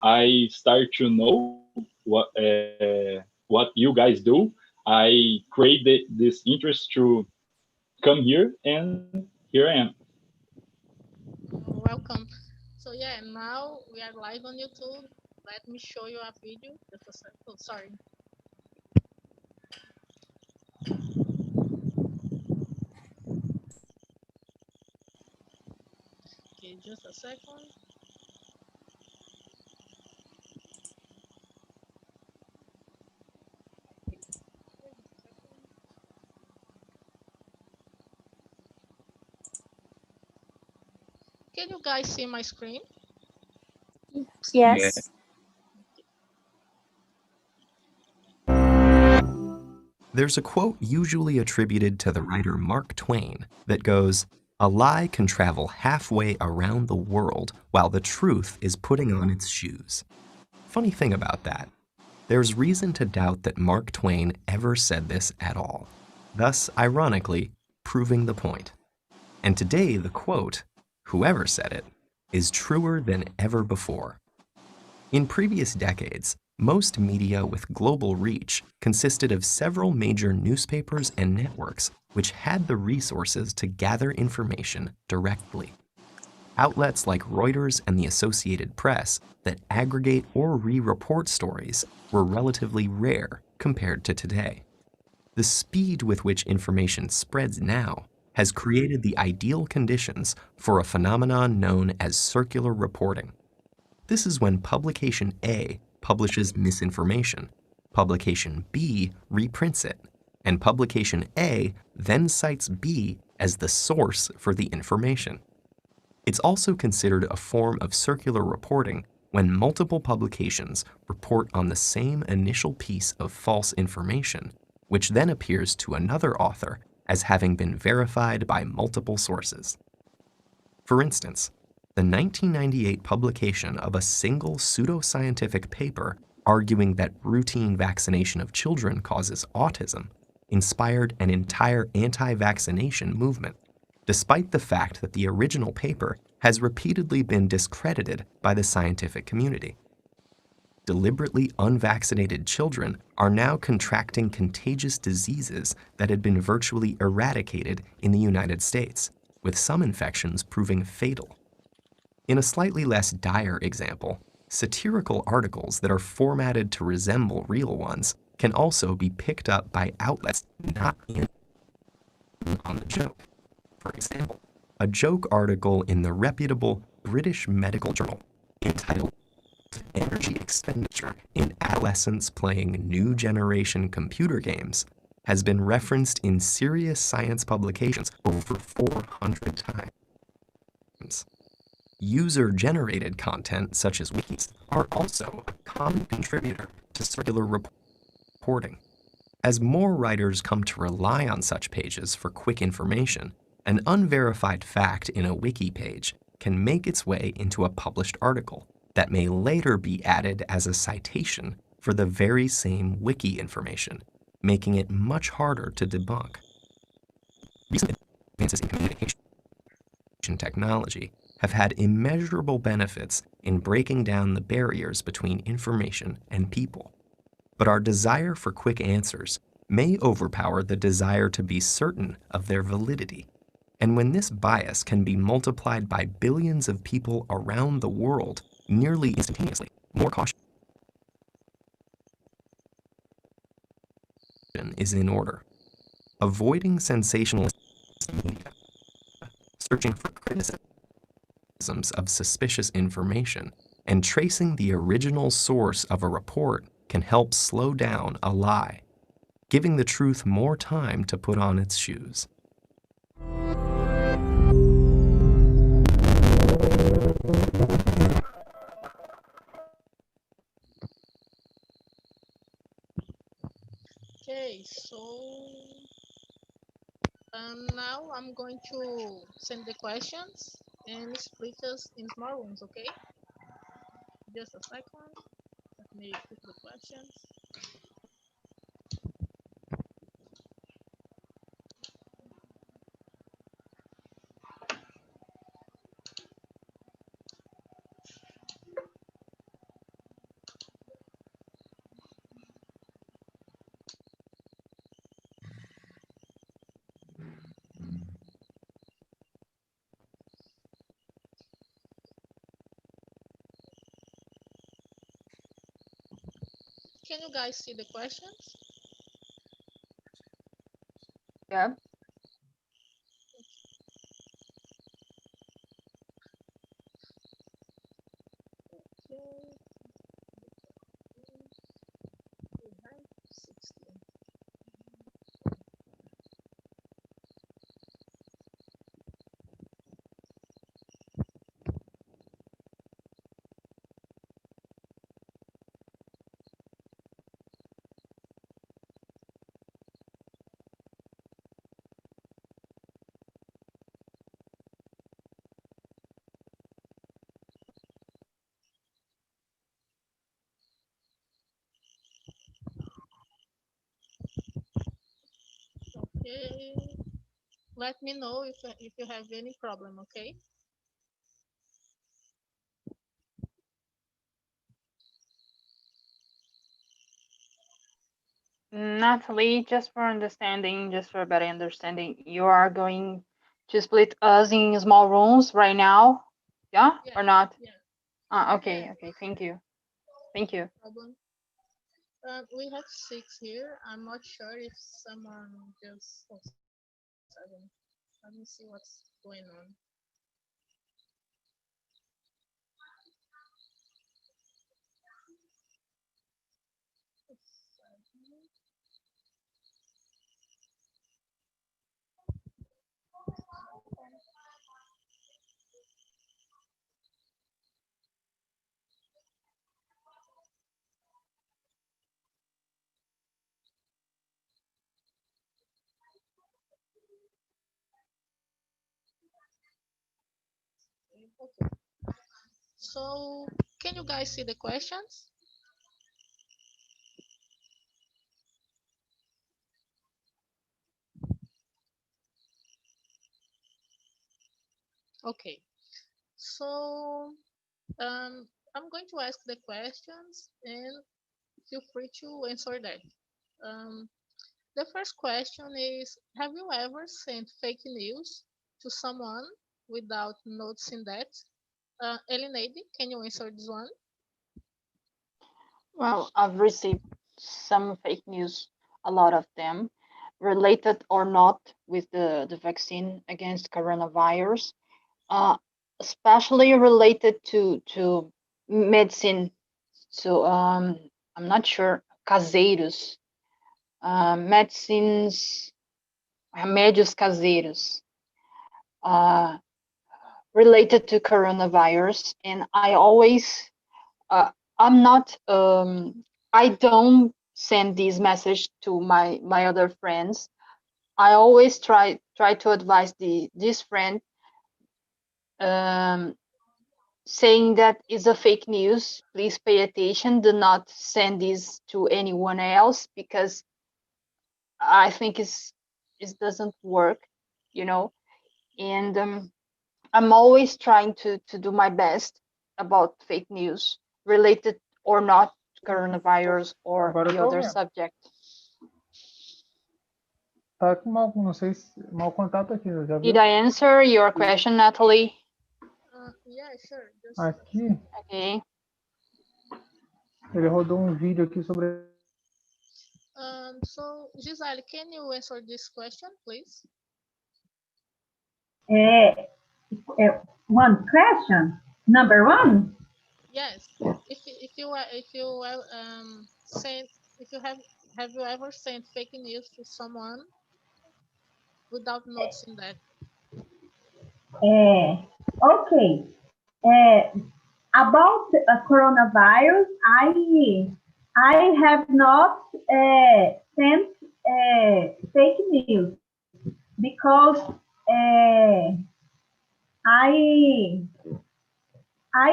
I start to know what you guys do. I create this interest to come here, and here I am. Welcome. So yeah, now we are live on YouTube. Let me show you a video. Just a sec. Oh, sorry. Okay, just a second. Can you guys see my screen? Yeah. Yes. There's a quote usually attributed to the writer Mark Twain that goes, "A lie can travel halfway around the world while the truth is putting on its shoes." Funny thing about that, there's reason to doubt that Mark Twain ever said this at all, thus, ironically, proving the point. And today, the quote, whoever said it, is truer than ever before. In previous decades, most media with global reach consisted of several major newspapers and networks which had the resources to gather information directly. Outlets like Reuters and the Associated Press that aggregate or re-report stories were relatively rare compared to today. The speed with which information spreads now has created the ideal conditions for a phenomenon known as circular reporting. This is when publication A publishes misinformation, publication B reprints it, and publication A then cites B as the source for the information. It's also considered a form of circular reporting when multiple publications report on the same initial piece of false information, which then appears to another author as having been verified by multiple sources. For instance, the 1998 publication of a single pseudoscientific paper arguing that routine vaccination of children causes autism inspired an entire anti-vaccination movement, despite the fact that the original paper has repeatedly been discredited by the scientific community. Deliberately unvaccinated children are now contracting contagious diseases that had been virtually eradicated in the United States, with some infections proving fatal. In a slightly less dire example, satirical articles that are formatted to resemble real ones can also be picked up by outlets not in on the joke. For example, a joke article in the reputable British Medical Journal entitled "Energy Expenditure in Adolescents Playing New Generation Computer Games" has been referenced in serious science publications over 400 times. User-generated content, such as wikis, are also a common contributor to circular reporting. As more writers come to rely on such pages for quick information, an unverified fact in a wiki page can make its way into a published article that may later be added as a citation for the very same wiki information, making it much harder to debunk. Recent advances in communication technology have had immeasurable benefits in breaking down the barriers between information and people. But our desire for quick answers may overpower the desire to be certain of their validity. And when this bias can be multiplied by billions of people around the world nearly instantaneously, more caution is in order. Avoiding sensationalist media, searching for criticisms of suspicious information, and tracing the original source of a report can help slow down a lie, giving the truth more time to put on its shoes. Okay, so now I'm going to send the questions and split us in small rooms, okay? Just a second. Let me put the questions. Can you guys see the questions? Yeah. Okay. We have 16. Okay. Let me know if you have any problem, okay? Natalie, just for understanding, just for better understanding, you are going to split us in small rooms right now, yeah, Yeah, or not? yeah, Okay, yeah, okay, thank you, thank you. problem. We have 6 here. I'm not sure if someone just, oh, 7. Let me see what's going on. Okay. So, can you guys see the questions? Okay. So, I'm going to ask the questions and feel free to answer that. Um, the first question is: have you ever sent fake news to someone without noticing that? Alienated, can you answer this one? Well, I've received some fake news, a lot of them, related or not with the vaccine against coronavirus, uh, especially related to medicine. So I'm not sure, caseiros, medicines, remédios caseiros, uh, related to coronavirus, and I always, uh, I'm not, I don't send this message to my other friends. I always try to advise this friend, um, saying that is a fake news. Please pay attention. Do not send this to anyone else because I think it doesn't work, you know. And I'm always trying to do my best about fake news related or not to coronavirus or Agora eu the tô other vendo. subject. Tá com mau, não sei se mau contato aqui, já Did viu? I answer your question, Natalie? Yeah, sure. Just Aqui, Okay. ele rodou um vídeo aqui sobre. so Gisele, can you answer this question, please? Uh, one question. Number one. Yes. If you sent if you have you ever sent fake news to someone without noticing that? Okay. About coronavirus, I have not sent fake news because I I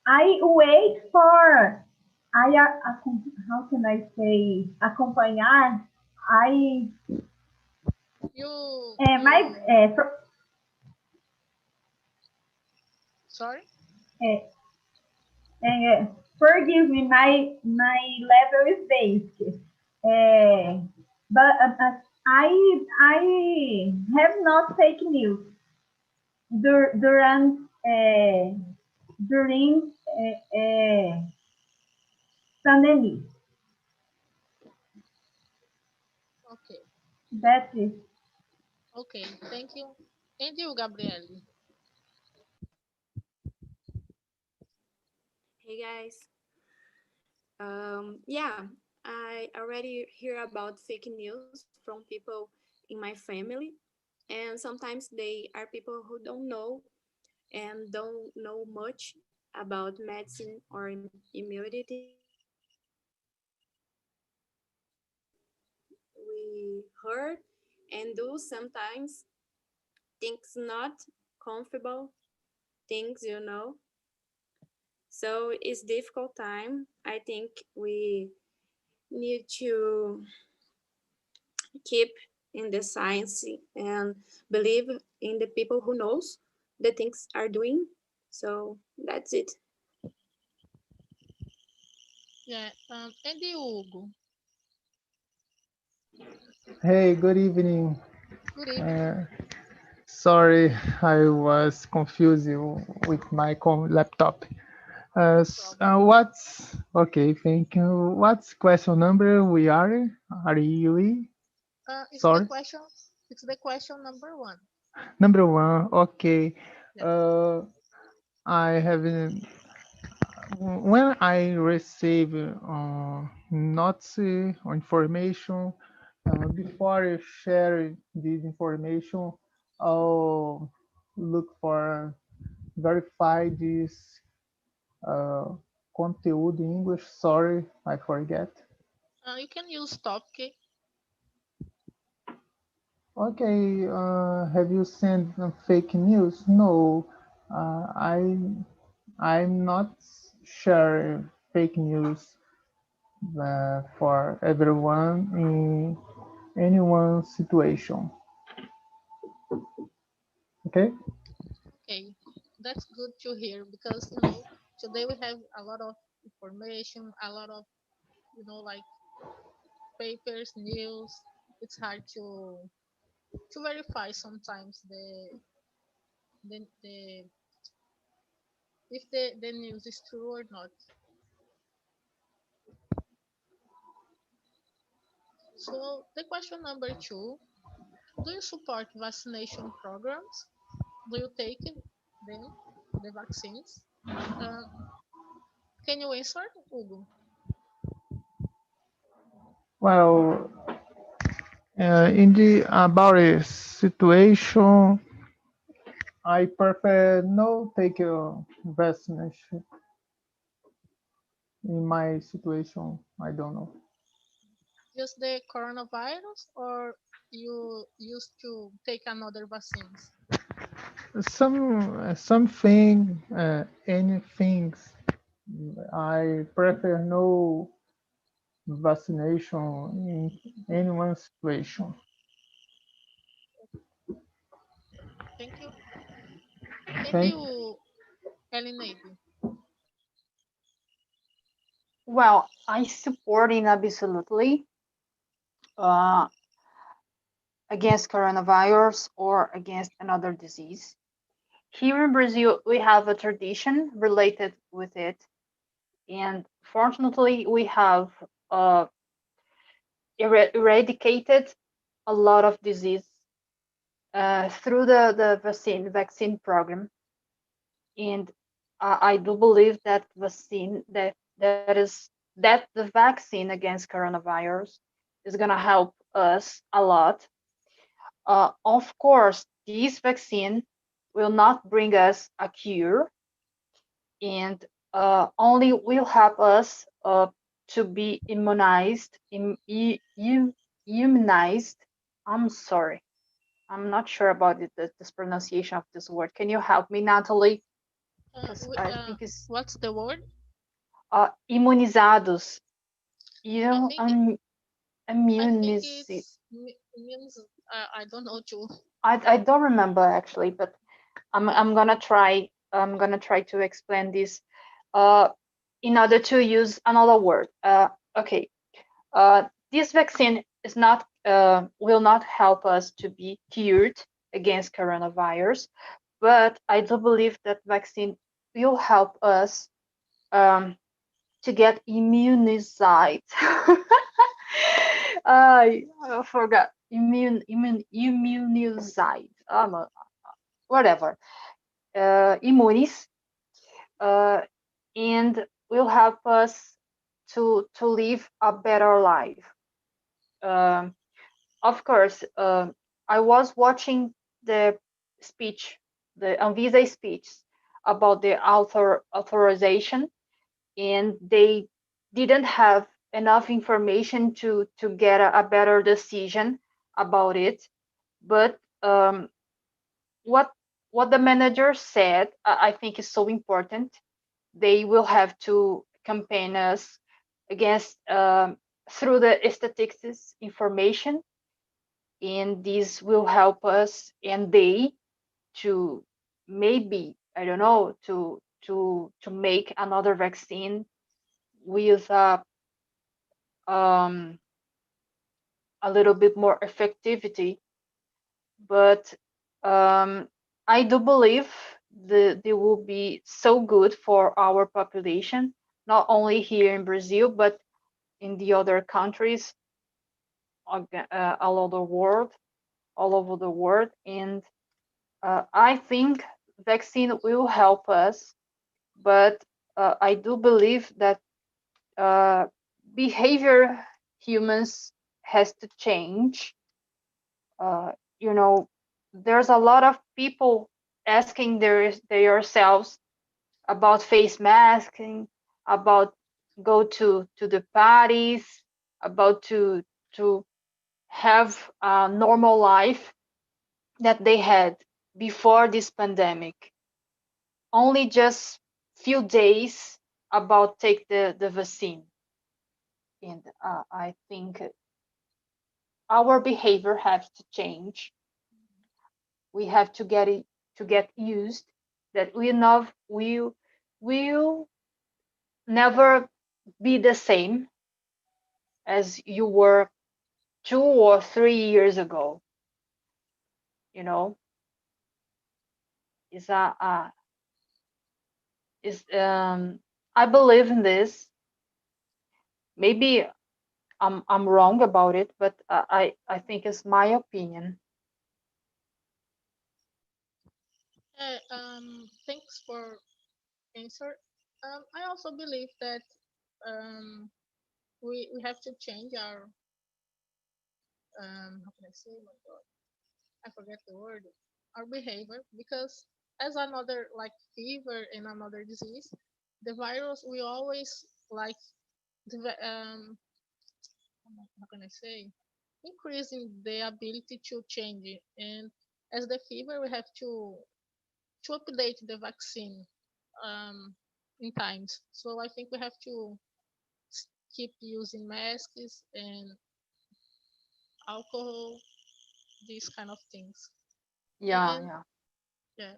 I wait for how can I say acompanhar. I my You sorry? uh, forgive me, my level is basic. But I have not fake news during é pandemia. Okay. That's it. Okay. Thank you. And you, Gabrielle? Hey guys. Yeah, I already hear about fake news from people in my family, and sometimes they are people who don't know and don't know much about medicine or immunity. We heard and do sometimes things not comfortable things. So it's difficult time. I think we need to keep in the science and believe in the people who knows the things are doing. So that's it. Yeah. And you, Hugo? Hey, good evening. Good evening. Uh, Sorry, I was confused with my laptop. No problem. What's okay? Thank you. What's question number we are? Are you? It's the Sorry, question. It's the question number one. number one. Okay. Yeah. Uh, I have when I receive notes or information before I share this information, I'll look for verify this uh, conteúdo in English. Sorry, I forget. You can use topic. Okay, have you sent fake news? No, I'm not sharing fake news for everyone in anyone's situation. Okay. Okay. That's good to hear because today we have a lot of information, a lot of like papers, news. It's hard to verify sometimes the if the news is true or not. So the question number two: do you support vaccination programs? Do you take them, the vaccines? Uh, can you answer, Hugo? Well, in the about a situation, I prefer no take a vaccination in my situation. I don't know. Just the coronavirus, or you used to take another vaccines? Something anything. I prefer no vaccination in anyone's situation. Thank you. And Thank. you, Alienate? Well, I support it absolutely uh, against coronavirus or against another disease. Here in Brazil, we have a tradition related with it, and fortunately, we have uh, eradicated a lot of disease through the vaccine program. And I do believe that vaccine that the vaccine against coronavirus is gonna help us a lot. Of course, this vaccine will not bring us a cure, and only will help us to be immunized. I'm sorry, I'm not sure about this pronunciation of this word. Can you help me, Natalie? Because I think it's What's the word? imunizados. You I know, think I think immunize. it means I don't know too. I don't remember actually, but I'm gonna try. I'm gonna try to explain this. Uh, in order to use another word. Okay. This vaccine is not will not help us to be cured against coronavirus, but I do believe that vaccine will help us um, to get immunized. I forgot immunized. Whatever. Immunis, uh, and will help us to live a better life. Um, of course, I was watching the speech, the Anvisa speech about the authorization, and they didn't have enough information to get a better decision about it. But what what the manager said, I think is so important. They will have to campaign us against through the statistics information, and this will help us and they to maybe, I don't know, to make another vaccine with um, a little bit more effectivity. But I do believe they will be so good for our population, not only here in Brazil, but in the other countries all over the world, all over the world. And I think vaccine will help us, but I do believe that uh, behavior humans has to change. uh, you know, there's a lot of people asking themselves about face masking, about go to the parties, about to have a normal life that they had before this pandemic. Only just few days about take the vaccine, and I think our behavior has to change. We have to get it to get used that will never be the same as you were 2 or 3 years ago. You know, is is I believe in this. Maybe I'm wrong about it, but I think it's my opinion. Thanks for answer. I also believe that um, we have to change our how can I say? Oh my God, I forget the word. Our behavior, because as another like fever and another disease, the virus we always like how can I say, increasing the ability to change it. And as the fever, we have to update the vaccine um, in times. So I think we have to keep using masks and alcohol, these kind of things. Yeah, And yeah. yeah.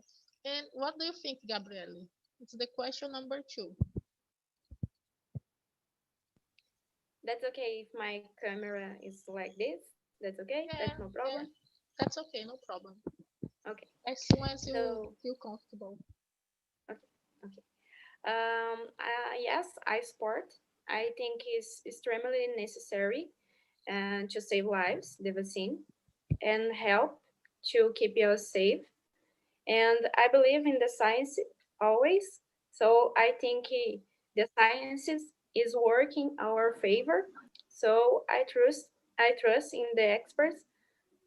And what do you think, Gabriele? It's the question number two. That's okay if my camera is like this. That's okay. That's Yeah, no problem. yeah. That's okay, no problem. Okay. As soon as you So, feel comfortable. okay. Okay. Yes, I sport. I think is extremely necessary to save lives, the vaccine, and help to keep you safe. And I believe in the science always. So I think the sciences is working our favor. So I trust in the experts.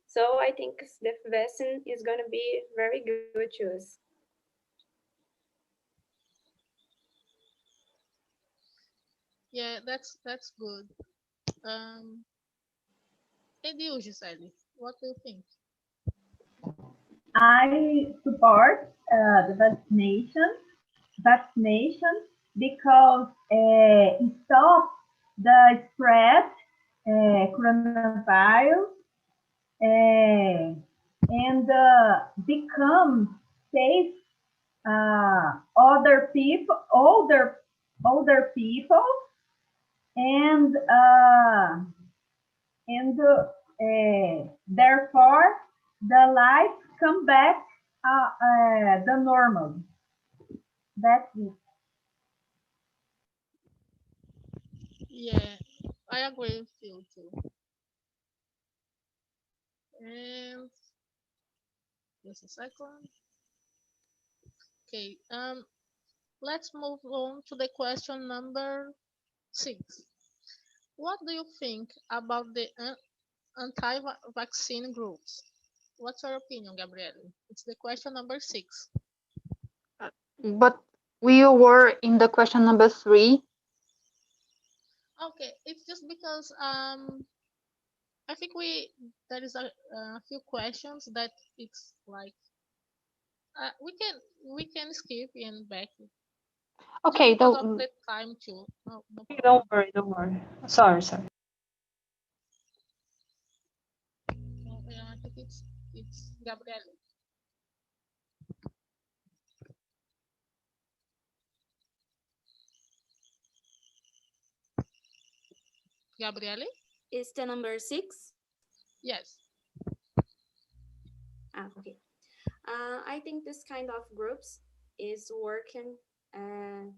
So I think the vaccine is going to be very good to us. Yeah, that's good. Um, and you, Gisele, what do you think? I support the vaccination because it stops the spread coronavirus uh, and become safe other people, older people, and therefore the life come back the normal. That's it. Yeah, I agree with you too. And just a second. Okay. Let's move on to the question number 6. What do you think about the anti-vaccine groups? What's your opinion, Gabriele? It's the question number 6. But we were in the question number 3. Okay, it's just because I think there is a few questions that it's like we can skip and back just Okay, because of don't the time too. No, no Don't problem. worry, don't worry. Sorry, sorry. I think it's Gabriele. Gabriele? Is the number 6? Yes. Okay. I think this kind of groups is working uh,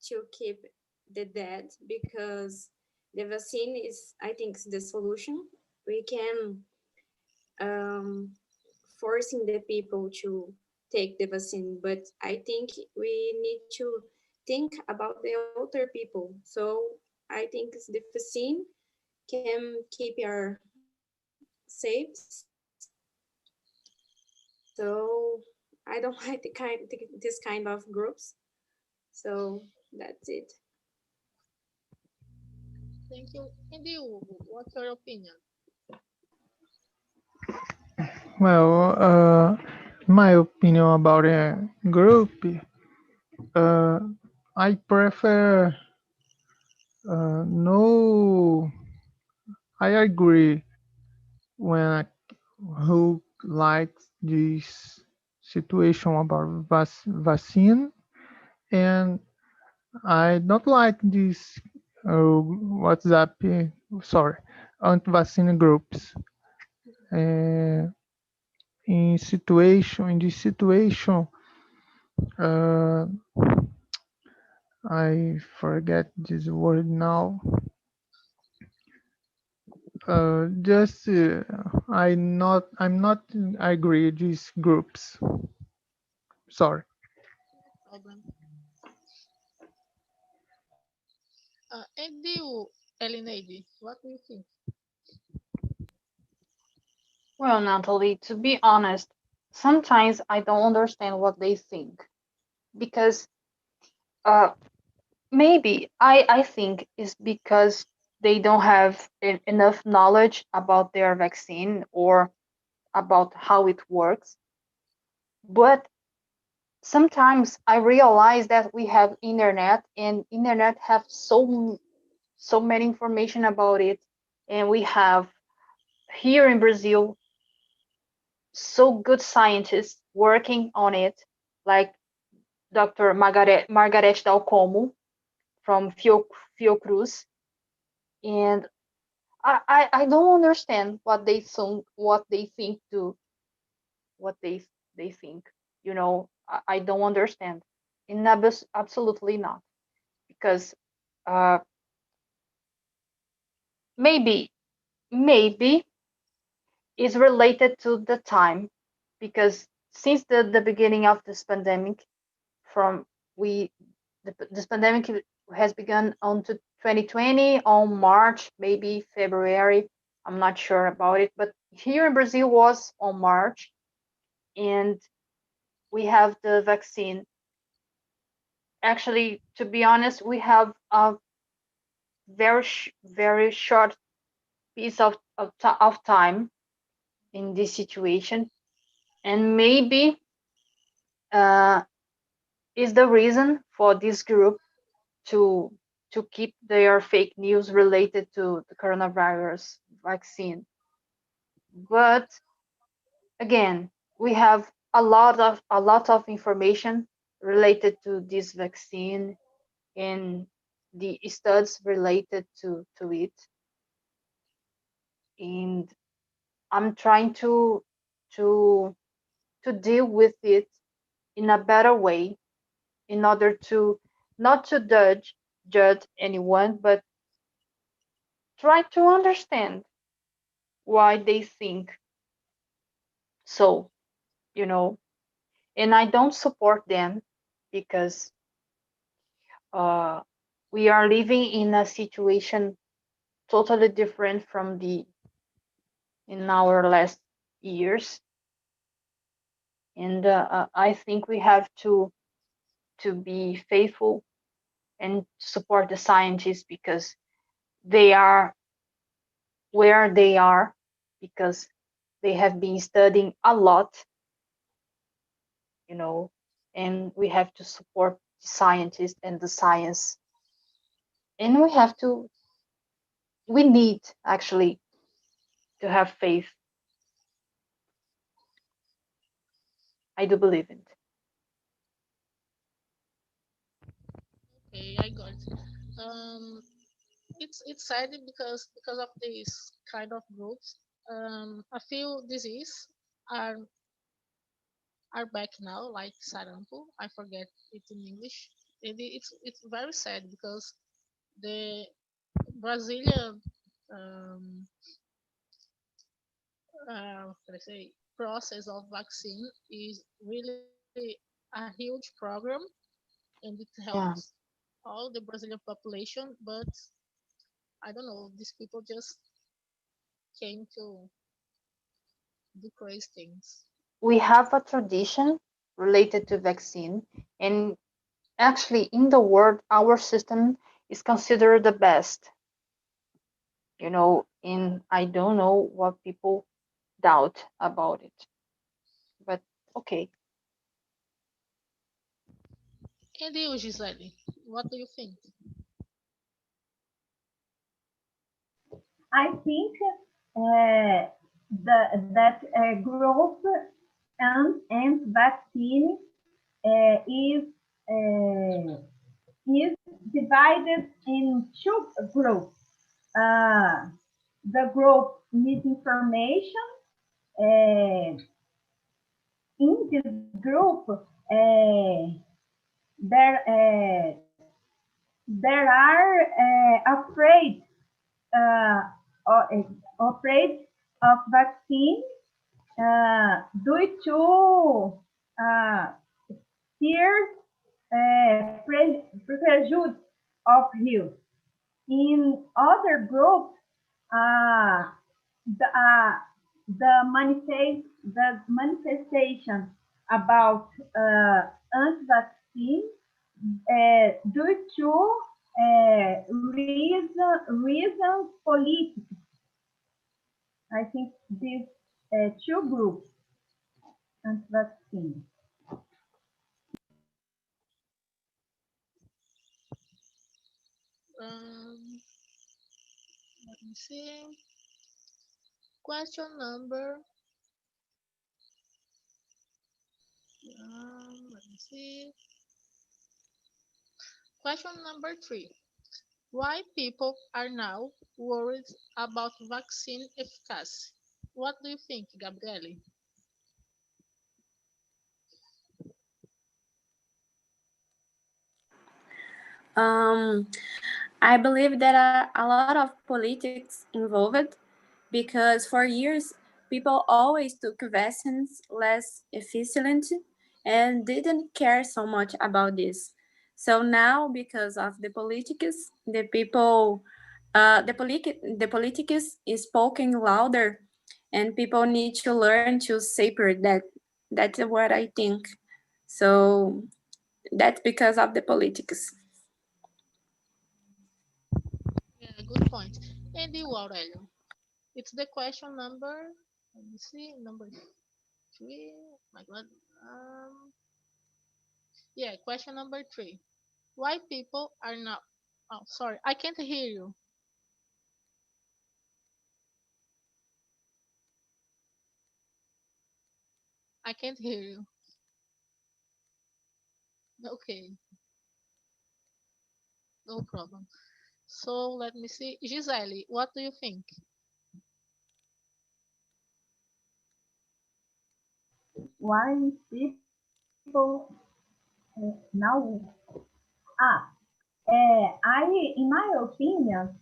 to keep the dead because the vaccine is, I think, is the solution. We can um, forcing the people to take the vaccine, but I think we need to think about the older people. So I think the vaccine can keep your safe. So I don't like this kind of groups. So that's it. Thank you. And you, what's your opinion? Well, my opinion about a group, uh, I prefer no. I agree when who likes this situation about vaccine, and I don't like this WhatsApp, sorry, anti-vaccine groups. Uh, in this situation, uh, I forget this word now. Just I'm not agree these groups. Sorry. Problem. And you, Elinade, what do you think? Well, Natalie, to be honest, sometimes I don't understand what they think because uh maybe I think it's because they don't have enough knowledge about their vaccine or about how it works. But sometimes I realize that we have internet and internet have so many information about it, and we have here in Brazil so good scientists working on it, like Dr. Margaret Dalcomo from Fiocruz, and I don't understand what they think to what they think. I don't understand. In absolutely not, because uh, maybe maybe is related to the time, because since the beginning of this pandemic, from we this pandemic has begun on to 2020 on March, maybe February. I'm not sure about it, but here in Brazil was on March, and we have the vaccine. Actually, to be honest, we have a very short piece of time in this situation, and maybe uh, is the reason for this group to keep their fake news related to the coronavirus vaccine. But again, we have a lot of information related to this vaccine and the studies related to it, and I'm trying to to deal with it in a better way, in order to not to judge anyone, but try to understand why they think so, you know. And I don't support them because uh, we are living in a situation totally different from the in our last years, and I think we have to be faithful and support the scientists because they are where they are because they have been studying a lot, you know, and we have to support the scientists and the science, and we need actually to have faith. I do believe in it. Okay, I got it. It's sad because of these kind of groups. A few diseases are are back now, like sarampo. I forget it in English. And it's very sad because the Brazilian um, what can I say process of vaccine is really a huge program, and it helps Yeah, all the Brazilian population. But I don't know, these people just came to do crazy things. we have a tradition related to vaccine, and actually in the world our system is considered the best, you know, and I don't know what people doubt about it, but okay. And you, Gisele, what do you think? I think that group and vaccine is is divided in two groups. Uh, the group misinformation. Uh, in this group, there are uh, afraid of vaccine due to uh, fear prejudice of health. In other groups, uh, the, uh, the manifestation about anti-vaccine due to reasons political. I think these two groups anti-vaccine. Um, Let me see. Question number. Let me see. Question number three. Why people are now worried about vaccine efficacy? What do you think, Gabriele? Um, I believe there are a lot of politics involved because for years people always took vaccines less efficient and didn't care so much about this. So now, because of the politics, the politics is spoken louder, and people need to learn to separate that. That's what I think. So that's because of the politics. Yeah, good point. And you, Aurelio? It's the question number. Let me see. Number three. My God. Yeah, question number three. Why people are now? Oh, sorry, I can't hear you. I can't hear you. Okay, no problem. So let me see. Gisele, what do you think? Why people now? Ah, in my opinion,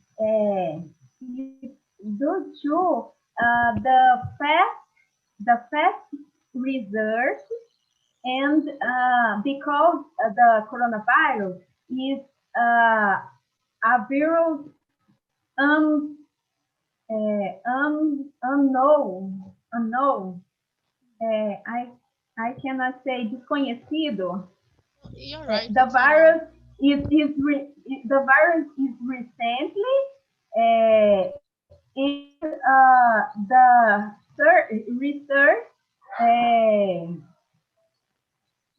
due to the fast research and because the coronavirus is a virus un, unknown. I cannot say desconhecido. You're right. The It's unknown. virus the virus is recently and research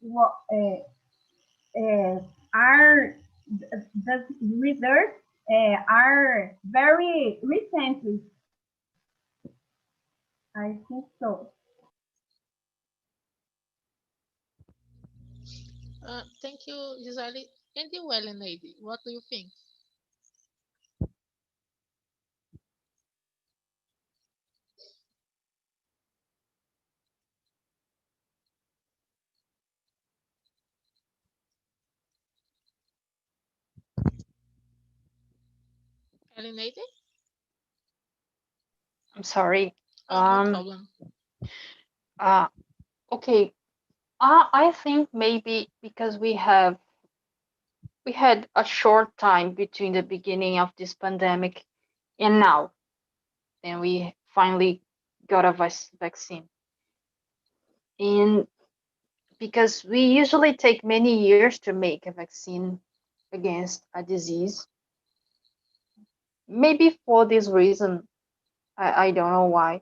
wha- uh, are the research are very recently. I think so. Thank you, Gisele. And you, Eleanor, what do you think? Eleanor? I'm sorry. Oh, no problem. Uh, okay. I think maybe because we had a short time between the beginning of this pandemic and now, and we finally got a vaccine. And because we usually take many years to make a vaccine against a disease, maybe for this reason, I don't know why.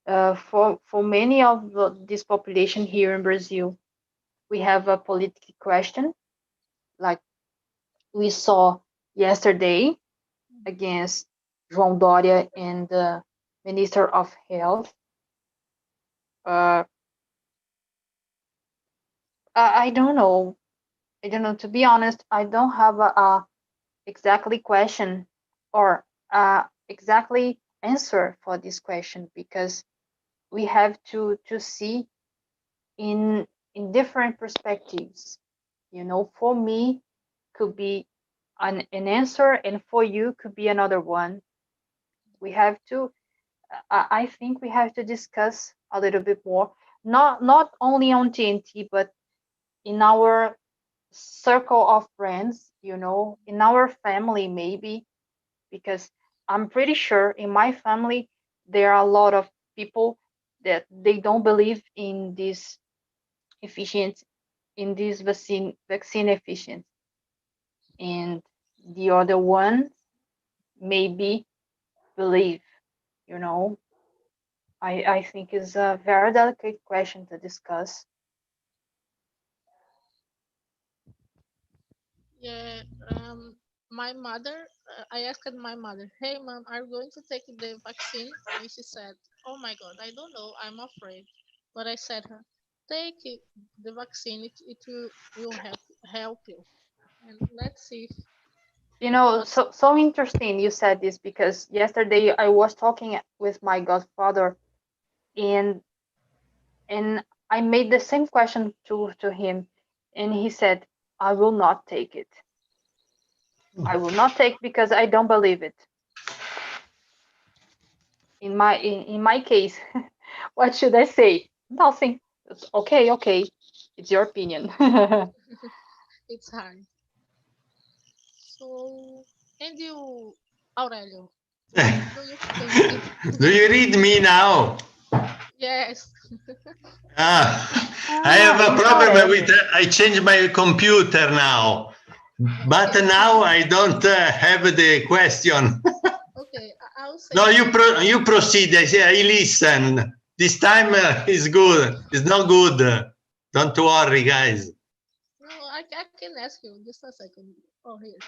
For many of this population here in Brazil, we have a political question, like we saw yesterday against João Dória and the Minister of Health. Uh, I don't know. I don't know. To be honest, I don't have a exactly question or exactly answer for this question because we have to see in different perspectives. You know, for me could be an answer, and for you could be another one. We have to. I think we have to discuss a little bit more, not only on TNT, but in our circle of friends. You know, in our family maybe, because I'm pretty sure in my family there are a lot of people that they don't believe in this efficient in this vaccine efficient, and the other one maybe believe. You know, I think is a very delicate question to discuss. Yeah, my mother, I asked my mother, "Hey, mom, are you going to take the vaccine?" And she said, "Oh my God, I don't know. I'm afraid." But I said her, "Take it, the vaccine. It will help you." And let's see You know, what's. so interesting you said this because yesterday I was talking with my godfather, and and I made the same question to him, and he said, "I will not take it. I will not take because I don't believe it." In my case, what should I say? Nothing. It's okay, okay. It's your opinion. It's hard. So, and you, Aurelio, what do you think? Do you read me now? Yes. Ah, I have Ah, a it's problem with. Aurelio. I changed my computer now, but Okay. now I don't have the question. Okay. I'll say No, something. you proceed. I listen. This time is good. It's not good. Don't worry, guys. No, I can ask you just a second. Oh, here.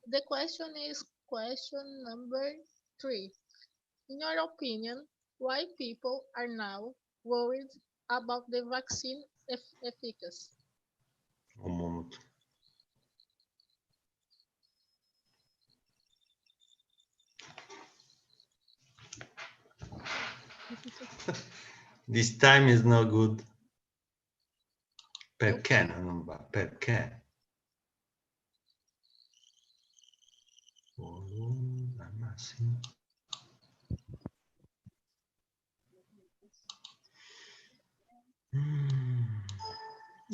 The question is question number 3. In your opinion, why people are now worried about the vaccine efficacy? Un momento. This time is not good. Perché Okay. non va? Perché? Assim.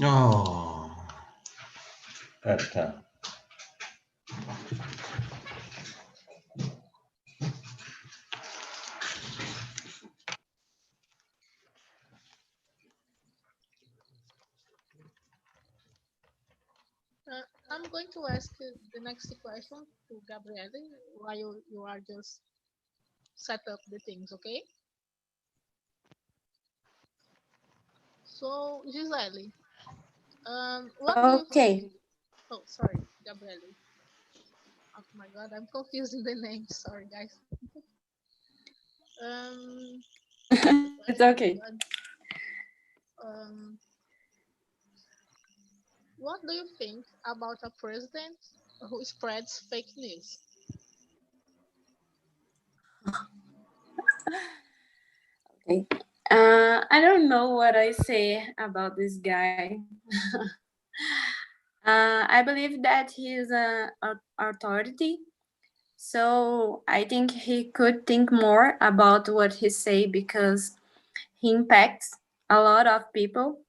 Oh, tá. I'm going to ask the next question to Gabriele while you are just set up the things, okay? So, Gisele, what do you Okay. think? Oh, sorry, Gabriele. Oh my God, I'm confusing the names. Sorry, guys. What's the It's question? Oh my okay. God. Um, what do you think about a president who spreads fake news? Okay. I don't know what I say about this guy. I believe that he is a authority, so I think he could think more about what he say because he impacts a lot of people,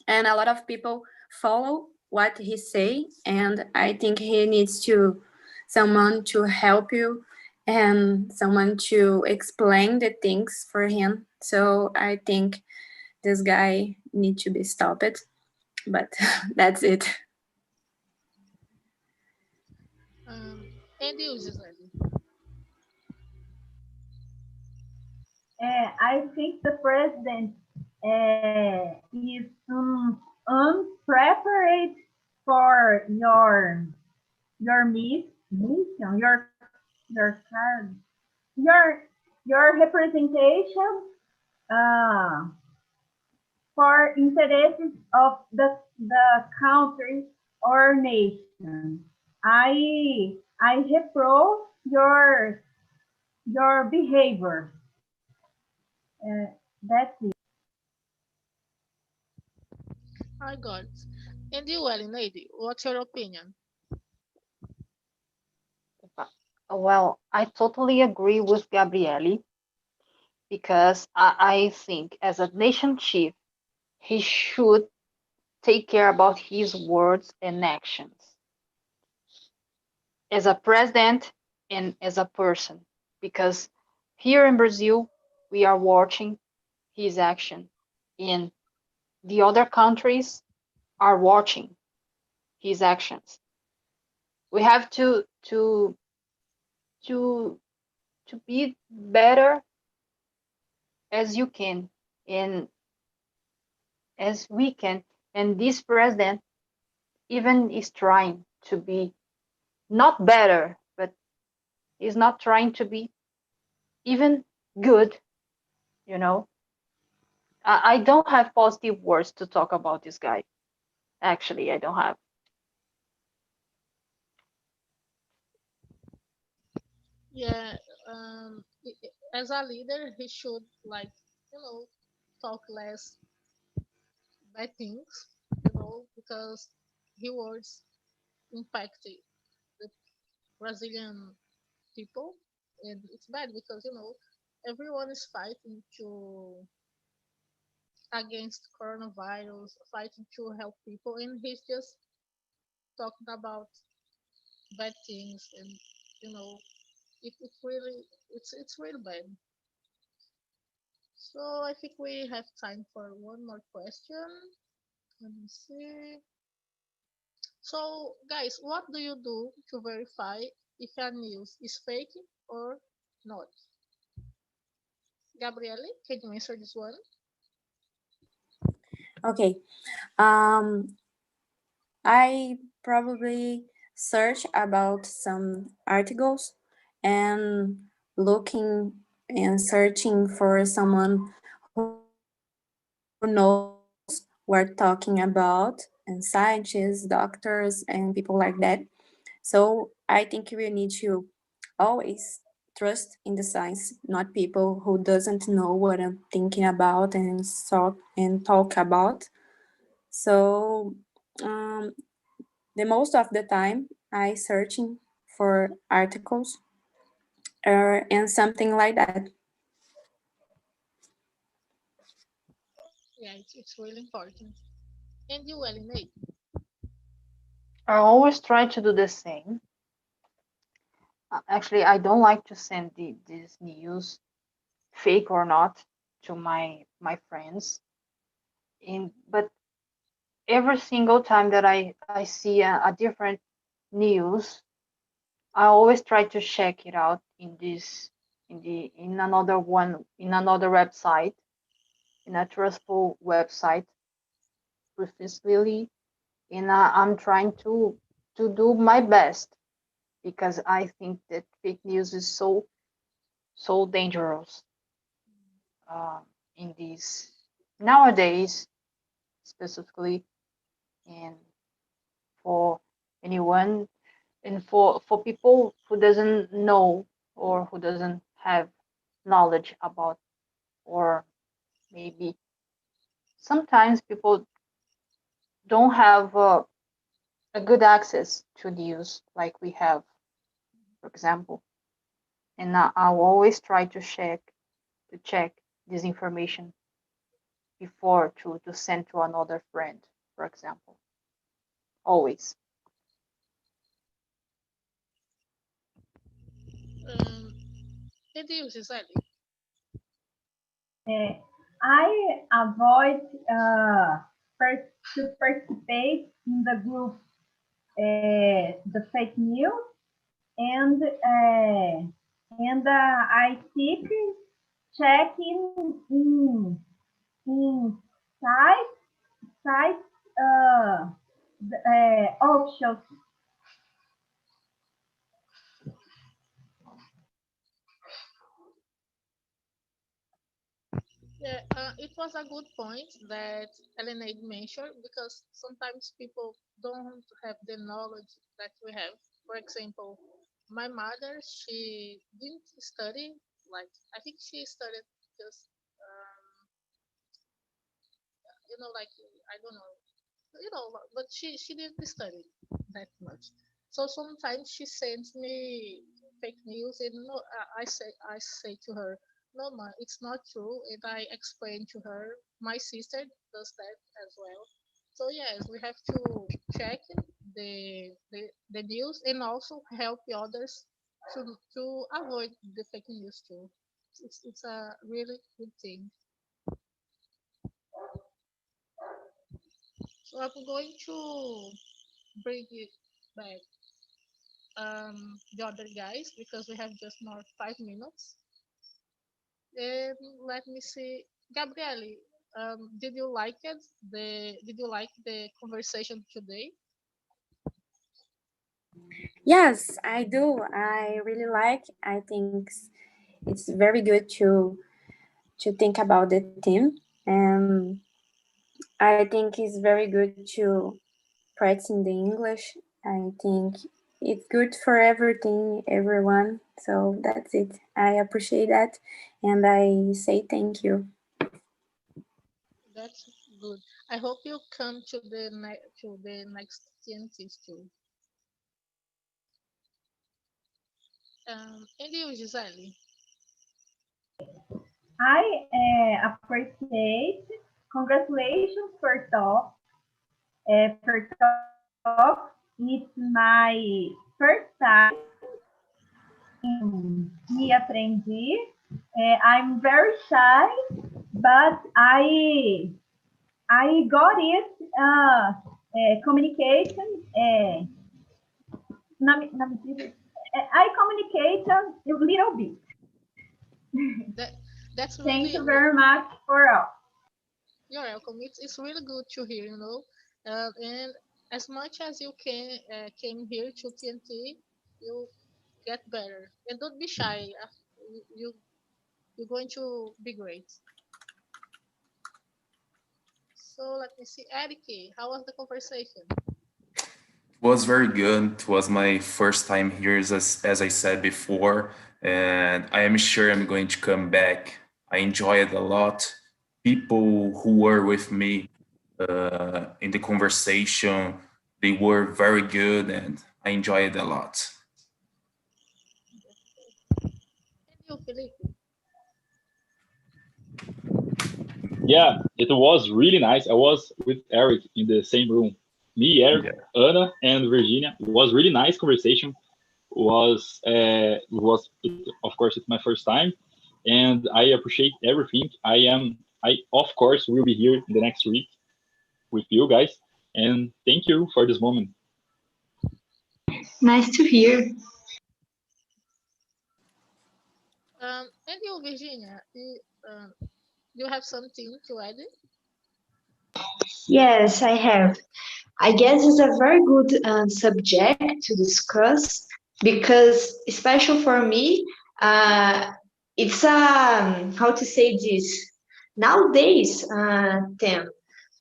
and a lot of people follow what he say. And I think he needs to someone to help you and someone to explain the things for him. So I think this guy need to be stopped. But that's it. Um, and you, Gisele? I think the president is unprepared for mission, your card, your your representation uh, for interests of the country or nation. I reprove your behavior. That's it. I got it. And you, Elinade, what's your opinion? Well, I totally agree with Gabriele because I think as a nation chief, he should take care about his words and actions as a president and as a person. Because here in Brazil, we are watching his action, and the other countries are watching his actions. We have to to be better as you can and as we can. And this president even is trying to be not better, but is not trying to be even good, you know. I don't have positive words to talk about this guy. Actually, I don't have. Yeah, as a leader, he should talk less bad things, because he words impact the Brazilian people, and it's bad because everyone is fighting to against coronavirus, fighting to help people, and he's just talking about bad things, and you know it's really bad. So I think we have time for one more question. Let me see. So guys, what do you do to verify if a news is fake or not? Gabriele, can you answer this one? Okay. Um, I probably search about some articles and looking and searching for someone who knows what talking about, and scientists, doctors, and people like that. So I think we need to always trust in the science, not people who doesn't know what I'm thinking about and talk about. So um, the most of the time I searching for articles and something like that. Yeah, it's really important. And you, Alienate? I always try to do the same. Actually, I don't like to send this news, fake or not, to my friends. But every single time that I see a different news, I always try to check it out in another one, in another website, in a trustful website, precisely. And I'm trying to do my best because I think that fake news is so dangerous uh, in these nowadays, specifically, and for anyone and for people who doesn't know or who doesn't have knowledge about, or maybe sometimes people don't have a good access to news like we have, for example. And I'll always try to check this information before to send to another friend, for example. Always. Um, and you, Gisele? I avoid to participate in the group, the fake news, and I keep checking in sites options. Yeah, it was a good point that Eleanor mentioned because sometimes people don't have the knowledge that we have. For example, my mother, she didn't study, like, I think she studied just, like, I don't know, but she didn't study that much. So sometimes she sends me fake news, and no, I say to her, no, ma, it's not true, and I explain to her. My sister does that as well. So yes, we have to check the news and also help the others to avoid the fake news too. It's a really good thing. So I'm going to bring it back, the other guys, because we have just more 5 minutes. And let me see, Gabriele, did you like it? Did you like the conversation today? Yes, I do. I really like. I think it's very good to think about the team, and I think it's very good to practice in the English. I think it's good for everything, everyone. So that's it. I appreciate that, and I say thank you. That's good. I hope you come to the next TNTs too. And you, Gisele? I appreciate. Congratulations for talk. For talk, it's my first time in Me Aprendi. I'm very shy, but I got it. Communication. I communicate a little bit. That that's Thank really, you very much for all. you're welcome. It's really good to hear, and as much as you came here to TNT, you get better, and don't be shy. You you're going to be great. So let me see, Eric, how was the conversation? Was very good. It was my first time here, as I said before, and I am sure I'm going to come back. I enjoyed a lot. People who were with me in the conversation, they were very good, and I enjoyed a lot. you, Felipe? Yeah, it was really nice. I was with Eric in the same room. Me, Eric, Yeah. Anna, and Virginia. It was really nice conversation. Of course it's my first time, and I appreciate everything. I of course will be here in the next week with you guys, and thank you for this moment. Nice to hear. And you, Virginia, you have something to add? Yes, I have. I guess it's a very good subject to discuss because, especially for me, it's how to say this nowadays theme.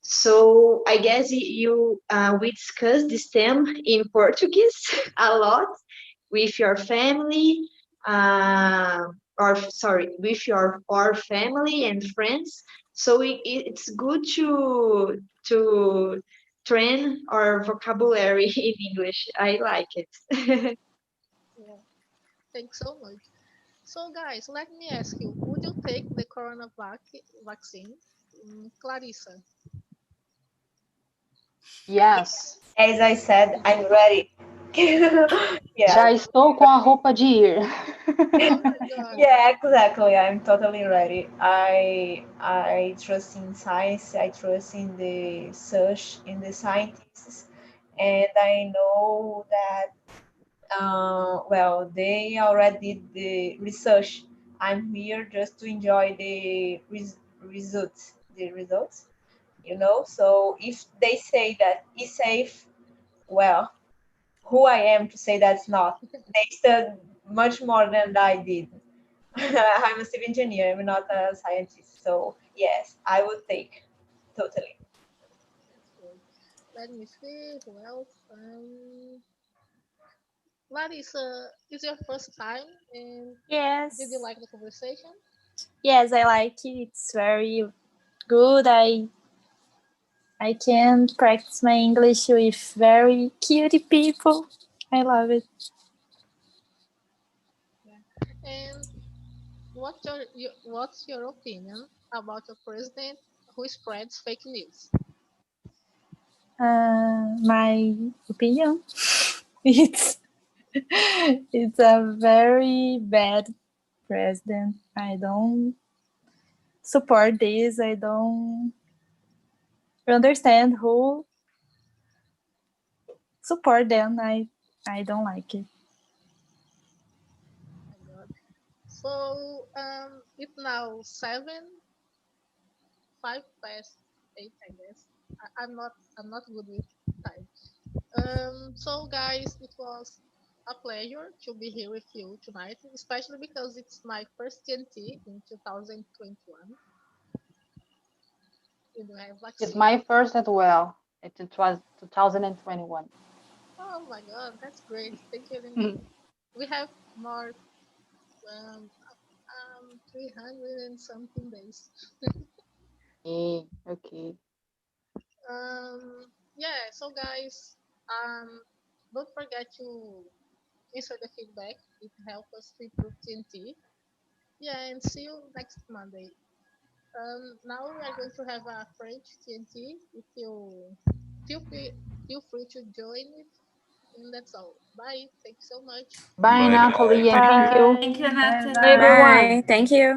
So I guess you we discuss this theme in Portuguese a lot with your family, uh, or sorry, with your or family and friends. So it's good to train our vocabulary in English. I like it. Yeah, thanks so much. So, guys, let me ask you: would you take the vaccine? Clarissa. Yes. As I said, I'm ready. Yeah. Já estou com a roupa de ir. Oh my God. Yeah, exactly. I'm totally ready. I trust in science. I trust in the search in the scientists, and I know that well they already did the research. I'm here just to enjoy the results. The results, So if they say that it's safe, well, who I am to say that's not? They studied much more than I did. I'm a civil engineer. I'm not a scientist. So yes, I would take totally. That's good. Let me see who else. Larissa, is your first time, and did you Yes. like the conversation? Yes, I like it. It's very good. I can practice my English with very cute people. I love it. Yeah. And what's your opinion about a president who spreads fake news? My opinion, it's it's a very bad president. I don't support this. I don't understand who support them. I don't like it. Oh my God. So it's now 5 past 8, I guess. I'm not good with time. So guys, it was a pleasure to be here with you tonight, especially because it's my first TNT in 2021. We do have It's vaccine. my first as well. It was 2021. Oh my God, that's great. Thank you. We have more 300 and something days. Okay. Yeah. So guys, don't forget to answer the feedback. It helps us to improve TNT. Yeah, and see you next Monday. Now we are going to have a French TNT. If you feel free, feel free to join it. And that's all. Bye. Thank you so much. Bye, Bye Natalie, bye. and thank you. Thank you, Bye. Natalie. Bye, everyone. Bye. Thank you.